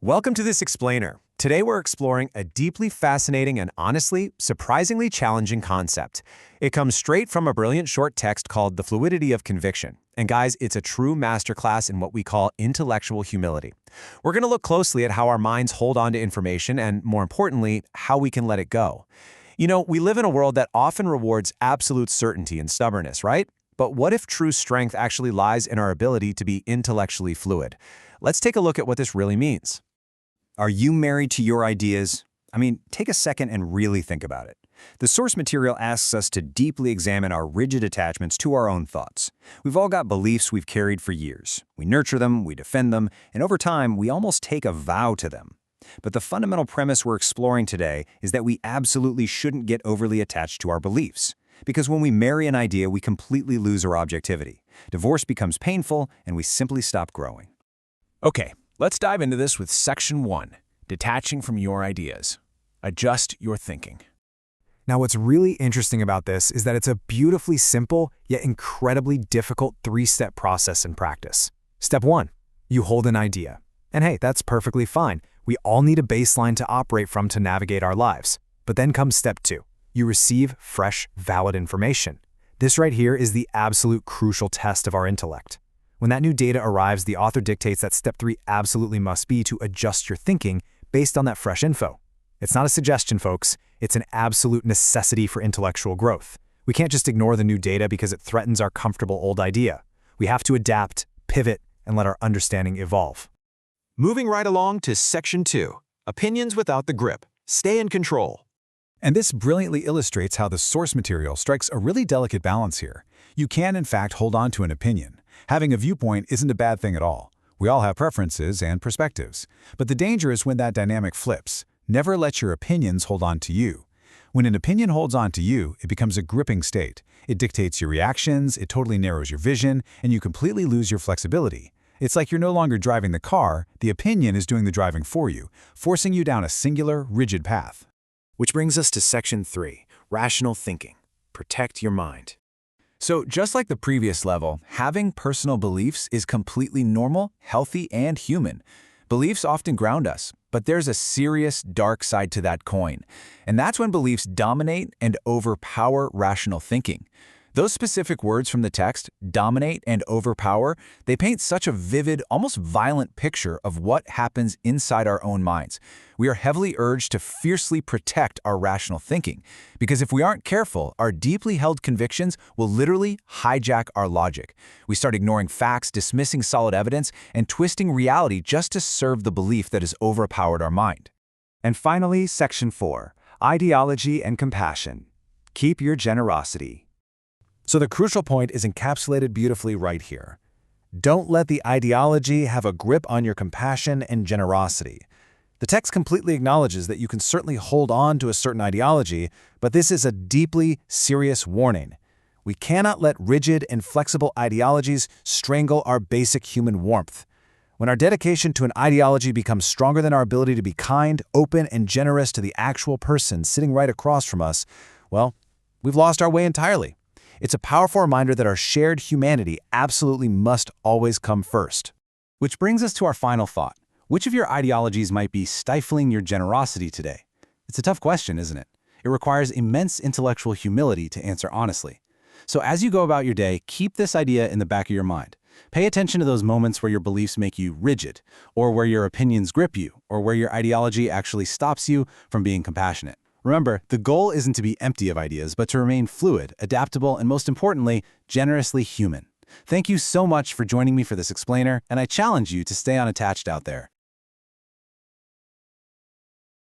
Welcome to this explainer. Today we're exploring a deeply fascinating and honestly, surprisingly challenging concept. It comes straight from a brilliant short text called The Fluidity of Conviction. And guys, it's a true masterclass in what we call intellectual humility. We're going to look closely at how our minds hold on to information and, more importantly, how we can let it go. You know, we live in a world that often rewards absolute certainty and stubbornness, right? But what if true strength actually lies in our ability to be intellectually fluid? Let's take a look at what this really means. Are you married to your ideas? I mean, take a second and really think about it. The source material asks us to deeply examine our rigid attachments to our own thoughts. We've all got beliefs we've carried for years. We nurture them, we defend them, and over time, we almost take a vow to them. But the fundamental premise we're exploring today is that we absolutely shouldn't get overly attached to our beliefs. Because when we marry an idea, we completely lose our objectivity. Divorce becomes painful, and we simply stop growing. Okay, let's dive into this with Section 1, Detaching from Your Ideas. Adjust your thinking. Now, what's really interesting about this is that it's a beautifully simple, yet incredibly difficult three-step process in practice. Step 1, you hold an idea. And hey, that's perfectly fine. We all need a baseline to operate from to navigate our lives. But then comes Step 2. You receive fresh, valid information. This right here is the absolute crucial test of our intellect. When that new data arrives, the author dictates that Step 3 absolutely must be to adjust your thinking based on that fresh info. It's not a suggestion, folks. It's an absolute necessity for intellectual growth. We can't just ignore the new data because it threatens our comfortable old idea. We have to adapt, pivot, and let our understanding evolve. Moving right along to Section 2, Opinions Without the Grip. Stay in control. And this brilliantly illustrates how the source material strikes a really delicate balance here. You can, in fact, hold on to an opinion. Having a viewpoint isn't a bad thing at all. We all have preferences and perspectives. But the danger is when that dynamic flips. Never let your opinions hold on to you. When an opinion holds on to you, it becomes a gripping state. It dictates your reactions, it totally narrows your vision, and you completely lose your flexibility. It's like you're no longer driving the car, the opinion is doing the driving for you, forcing you down a singular, rigid path. Which brings us to Section 3, Rational Thinking. Protect your mind. So just like the previous level, having personal beliefs is completely normal, healthy, and human. Beliefs often ground us, but there's a serious dark side to that coin. And that's when beliefs dominate and overpower rational thinking. Those specific words from the text, dominate and overpower, they paint such a vivid, almost violent picture of what happens inside our own minds. We are heavily urged to fiercely protect our rational thinking, because if we aren't careful, our deeply held convictions will literally hijack our logic. We start ignoring facts, dismissing solid evidence, and twisting reality just to serve the belief that has overpowered our mind. And finally, Section 4, Ideology and Compassion. Keep your generosity. So the crucial point is encapsulated beautifully right here. Don't let the ideology have a grip on your compassion and generosity. The text completely acknowledges that you can certainly hold on to a certain ideology, but this is a deeply serious warning. We cannot let rigid and flexible ideologies strangle our basic human warmth. When our dedication to an ideology becomes stronger than our ability to be kind, open, and generous to the actual person sitting right across from us, well, we've lost our way entirely. It's a powerful reminder that our shared humanity absolutely must always come first. Which brings us to our final thought. Which of your ideologies might be stifling your generosity today? It's a tough question, isn't it? It requires immense intellectual humility to answer honestly. So as you go about your day, keep this idea in the back of your mind. Pay attention to those moments where your beliefs make you rigid, or where your opinions grip you, or where your ideology actually stops you from being compassionate. Remember, the goal isn't to be empty of ideas, but to remain fluid, adaptable, and most importantly, generously human. Thank you so much for joining me for this explainer, and I challenge you to stay unattached out there.